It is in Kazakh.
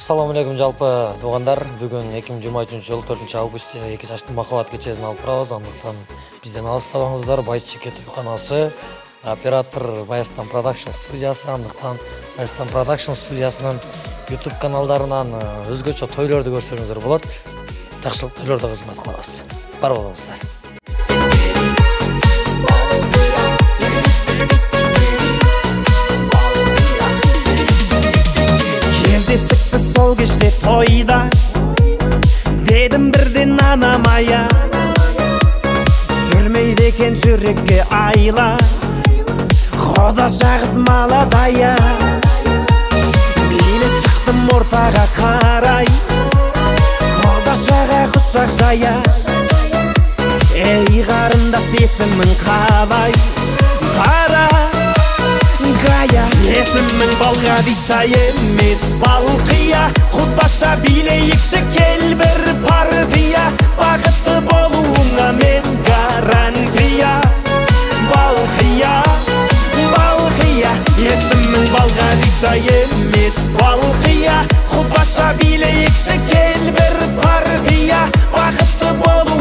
Assalamu alaikum жалпы туугандар. Бүгүн 2023 жыл 4 август 2 жаштын махабат кечесин алып барабыз. Андыктан бизден алыстабаңыздар. Байчеке тойханасы, оператор Баястан Production студиясы. Андыктан Баястан Production студиясынын YouTube каналдарынан өзгөчө тойлорду көрсөңүздөр болот. Жакшылык тойлордо кызмат кылабыз. Бар болуңуздар. Кездестік сол кеште тойда, дедім бірден анамая, жүрмейді екен жүрекке айла, Хода жағыз маладая. Билеп шықтым ортаға қарай, Хода жаға құшақ жая. Ей қарындас есімің қалай, бара Гая. Есімің Балғадиша емес Балқия, Құдаша билейікші кел бір партия, бақытты болуыңа мен гарантия. Балқия, Балқия. Есімің Балғадиша емес Балқия, Құдаша билейікші кел бір партия, бақытты болуыңа